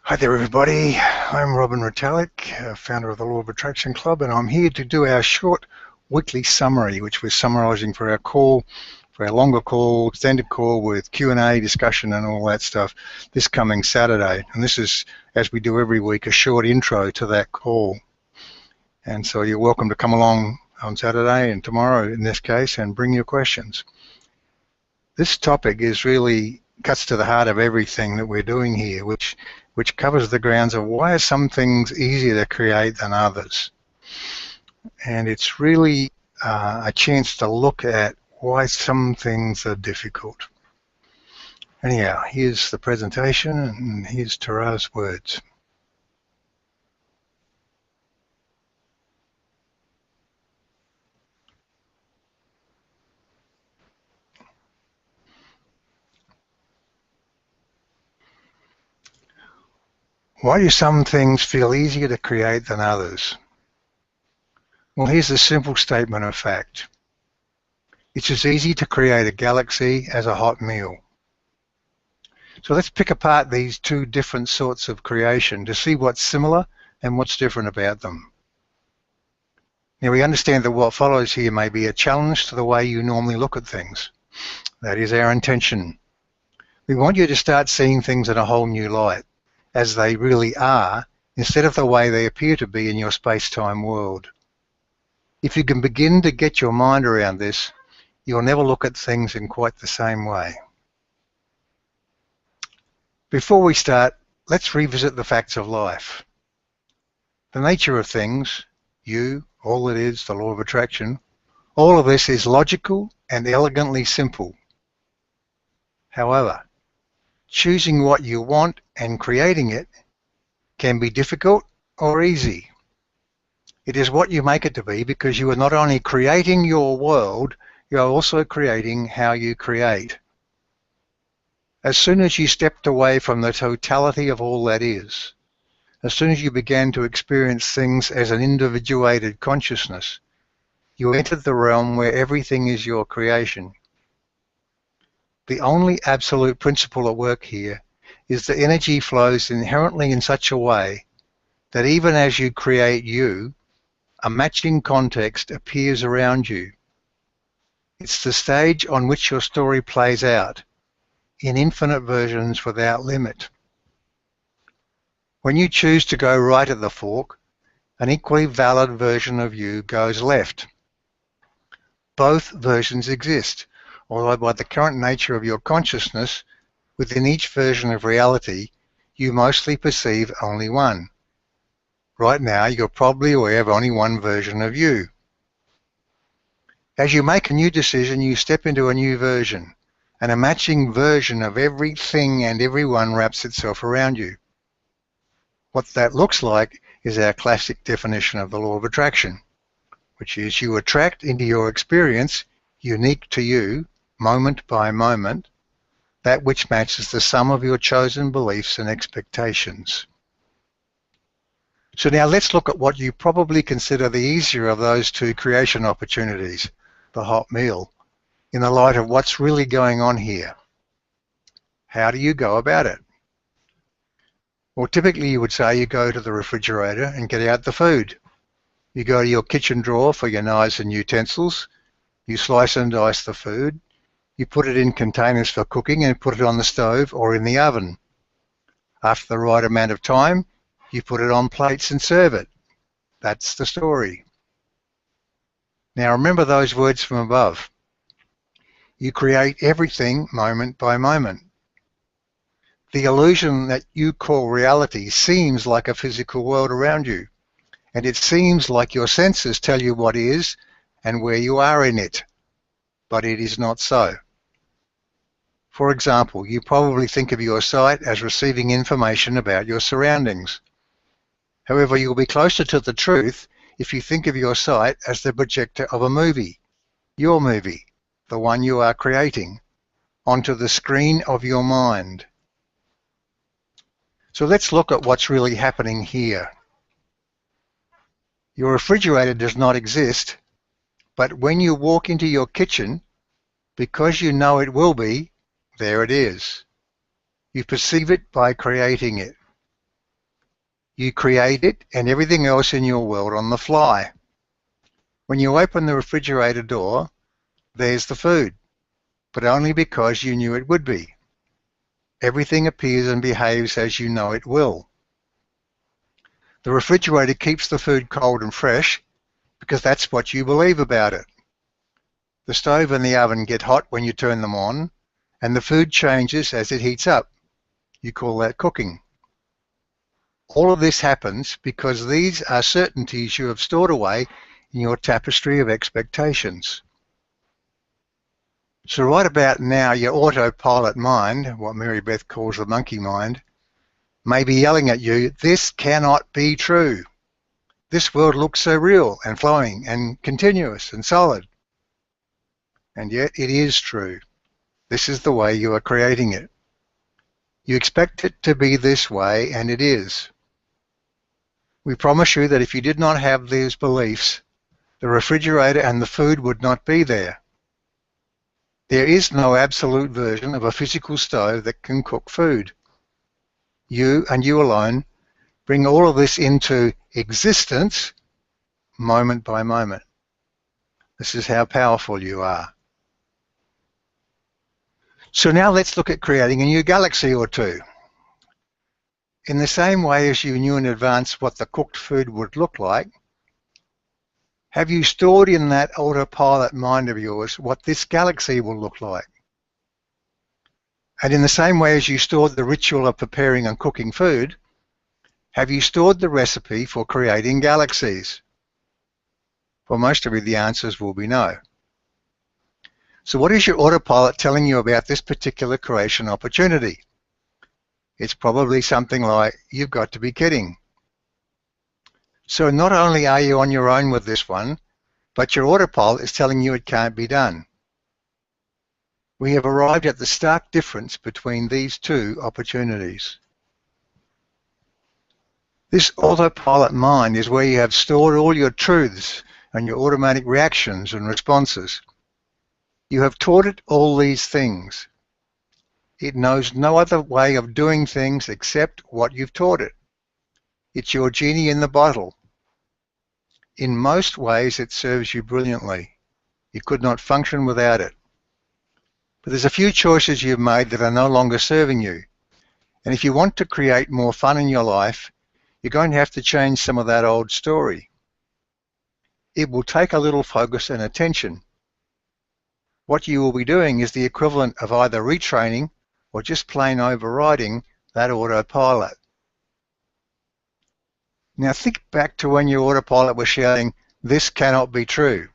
Hi there everybody, I'm Robin Retallick, founder of the Law of Attraction Club, and I'm here to do our short weekly summary, which we're summarising for our call, for our longer call, extended call with Q&A, discussion and all that stuff this coming Saturday. And this is, as we do every week, a short intro to that call. And so you're welcome to come along on Saturday and tomorrow in this case and bring your questions. This topic is really cuts to the heart of everything that we're doing here, which covers the grounds of why are some things easier to create than others. And it's really a chance to look at why some things are difficult. Anyhow, here's the presentation and here's Tara's words. Why do some things feel easier to create than others? Well, here's a simple statement of fact. It's as easy to create a galaxy as a hot meal. So let's pick apart these two different sorts of creation to see what's similar and what's different about them. Now we understand that what follows here may be a challenge to the way you normally look at things. That is our intention. We want you to start seeing things in a whole new light, as they really are, instead of the way they appear to be in your space-time world. If you can begin to get your mind around this, you'll never look at things in quite the same way. Before we start, let's revisit the facts of life. The nature of things, you, all it is, the law of attraction, all of this is logical and elegantly simple. However, choosing what you want and creating it can be difficult or easy. It is what you make it to be, because you are not only creating your world, you are also creating how you create. As soon as you stepped away from the totality of all that is, as soon as you began to experience things as an individuated consciousness, you entered the realm where everything is your creation. The only absolute principle at work here is that energy flows inherently in such a way that even as you create you, a matching context appears around you. It's the stage on which your story plays out, in infinite versions without limit. When you choose to go right at the fork, an equally valid version of you goes left. Both versions exist, although by the current nature of your consciousness, within each version of reality, you mostly perceive only one. Right now, you're probably aware of only one version of you. As you make a new decision, you step into a new version, and a matching version of everything and everyone wraps itself around you. What that looks like is our classic definition of the law of attraction, which is you attract into your experience, unique to you, moment by moment, that which matches the sum of your chosen beliefs and expectations. So now let's look at what you probably consider the easier of those two creation opportunities, the hot meal, in the light of what's really going on here. How do you go about it? Well, typically you would say you go to the refrigerator and get out the food. You go to your kitchen drawer for your knives and utensils. You slice and dice the food. You put it in containers for cooking and put it on the stove or in the oven. After the right amount of time, you put it on plates and serve it. That's the story. Now remember those words from above. You create everything moment by moment. The illusion that you call reality seems like a physical world around you, and it seems like your senses tell you what is and where you are in it, but it is not so. For example, you probably think of your sight as receiving information about your surroundings. However, you'll be closer to the truth if you think of your sight as the projector of a movie, your movie, the one you are creating, onto the screen of your mind. So let's look at what's really happening here. Your refrigerator does not exist, but when you walk into your kitchen, because you know it will be, there it is. You perceive it by creating it. You create it and everything else in your world on the fly. When you open the refrigerator door, there's the food, but only because you knew it would be. Everything appears and behaves as you know it will. The refrigerator keeps the food cold and fresh because that's what you believe about it. The stove and the oven get hot when you turn them on, and the food changes as it heats up. You call that cooking. All of this happens because these are certainties you have stored away in your tapestry of expectations. So right about now, your autopilot mind, what Mary Beth calls the monkey mind, may be yelling at you, this cannot be true. This world looks so real and flowing and continuous and solid. And yet it is true. This is the way you are creating it. You expect it to be this way, and it is. We promise you that if you did not have these beliefs, the refrigerator and the food would not be there. There is no absolute version of a physical stove that can cook food. You and you alone bring all of this into existence moment by moment. This is how powerful you are. So now let's look at creating a new galaxy or two. In the same way as you knew in advance what the cooked food would look like, have you stored in that autopilot mind of yours what this galaxy will look like? And in the same way as you stored the ritual of preparing and cooking food, have you stored the recipe for creating galaxies? For most of you, the answers will be no. So what is your autopilot telling you about this particular creation opportunity? It's probably something like, you've got to be kidding. So not only are you on your own with this one, but your autopilot is telling you it can't be done. We have arrived at the stark difference between these two opportunities. This autopilot mind is where you have stored all your truths and your automatic reactions and responses. You have taught it all these things. It knows no other way of doing things except what you've taught it. It's your genie in the bottle. In most ways, it serves you brilliantly. You could not function without it. But there's a few choices you've made that are no longer serving you. And if you want to create more fun in your life, you're going to have to change some of that old story. It will take a little focus and attention. What you will be doing is the equivalent of either retraining or just plain overriding that autopilot. Now think back to when your autopilot was shouting, this cannot be true.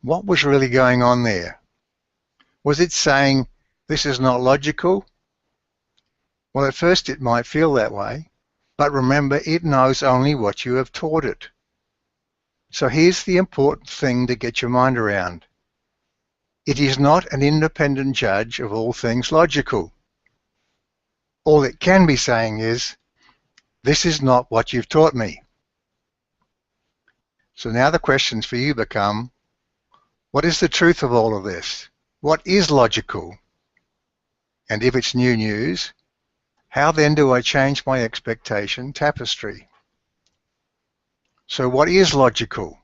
What was really going on there? Was it saying, this is not logical? Well, at first it might feel that way, but remember, it knows only what you have taught it. So here's the important thing to get your mind around. It is not an independent judge of all things logical. All it can be saying is, this is not what you've taught me. So now the questions for you become, what is the truth of all of this? What is logical? And if it's new news, how then do I change my expectation tapestry? So what is logical?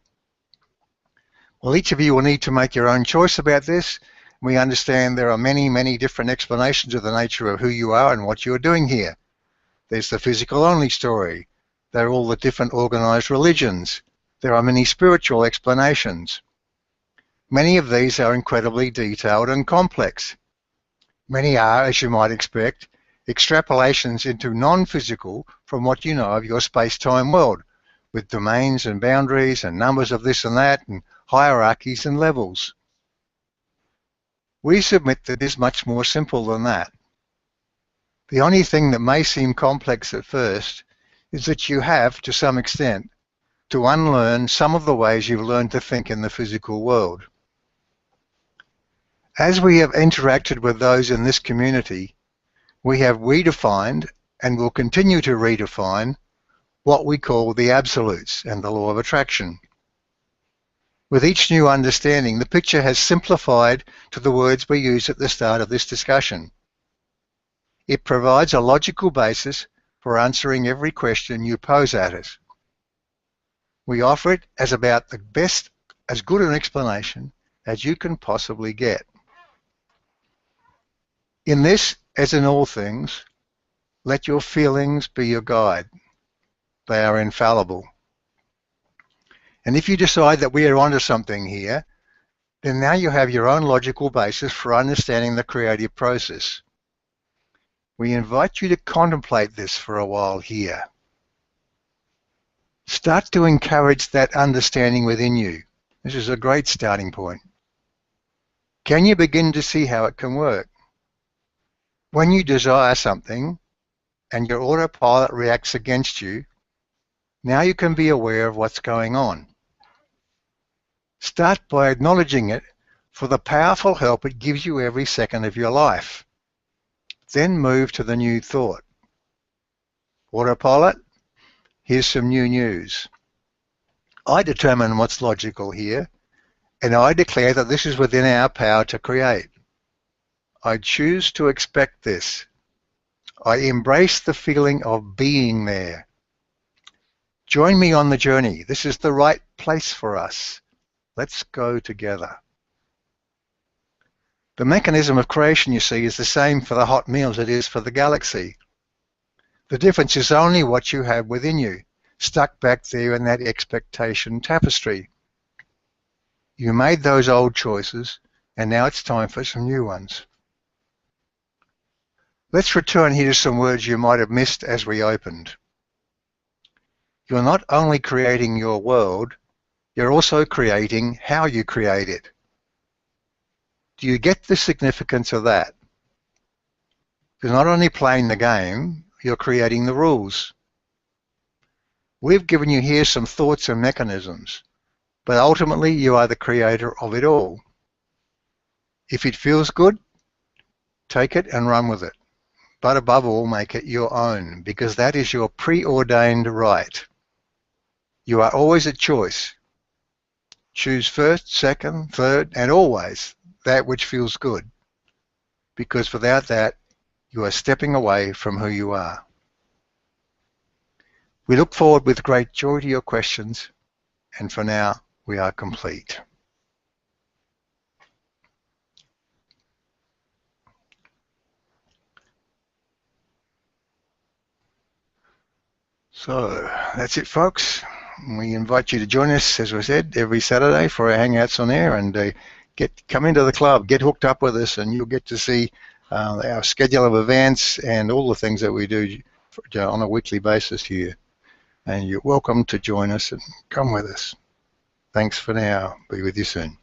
Well, each of you will need to make your own choice about this. We understand there are many, many different explanations of the nature of who you are and what you're doing here. There's the physical-only story. There are all the different organized religions. There are many spiritual explanations. Many of these are incredibly detailed and complex. Many are, as you might expect, extrapolations into non-physical from what you know of your space-time world, with domains and boundaries and numbers of this and that and hierarchies and levels. We submit that it is much more simple than that. The only thing that may seem complex at first is that you have, to some extent, to unlearn some of the ways you've learned to think in the physical world. As we have interacted with those in this community, we have redefined and will continue to redefine what we call the absolutes and the law of attraction. With each new understanding, the picture has simplified to the words we used at the start of this discussion. It provides a logical basis for answering every question you pose at us. We offer it as about the best, as good an explanation as you can possibly get. In this, as in all things, let your feelings be your guide. They are infallible. And if you decide that we are onto something here, then now you have your own logical basis for understanding the creative process. We invite you to contemplate this for a while here. Start to encourage that understanding within you. This is a great starting point. Can you begin to see how it can work? When you desire something and your autopilot reacts against you, now you can be aware of what's going on. Start by acknowledging it for the powerful help it gives you every second of your life. Then move to the new thought. Autopilot, here's some new news. I determine what's logical here, and I declare that this is within our power to create. I choose to expect this. I embrace the feeling of being there. Join me on the journey. This is the right place for us. Let's go together. The mechanism of creation, you see, is the same for the hot meal as it is for the galaxy. The difference is only what you have within you, stuck back there in that expectation tapestry. You made those old choices, and now it's time for some new ones. Let's return here to some words you might have missed as we opened. You're not only creating your world, you're also creating how you create it. Do you get the significance of that? You're not only playing the game, you're creating the rules. We've given you here some thoughts and mechanisms, but ultimately you are the creator of it all. If it feels good, take it and run with it. But above all, make it your own, because that is your preordained right. You are always a choice. Choose first, second, third, and always that which feels good, because without that, you are stepping away from who you are. We look forward with great joy to your questions, and for now, we are complete. So that's it, folks. We invite you to join us, as we said, every Saturday for our Hangouts on air, and come into the club, get hooked up with us, and you'll get to see our schedule of events and all the things that we do on a weekly basis here. And you're welcome to join us and come with us. Thanks for now. Be with you soon.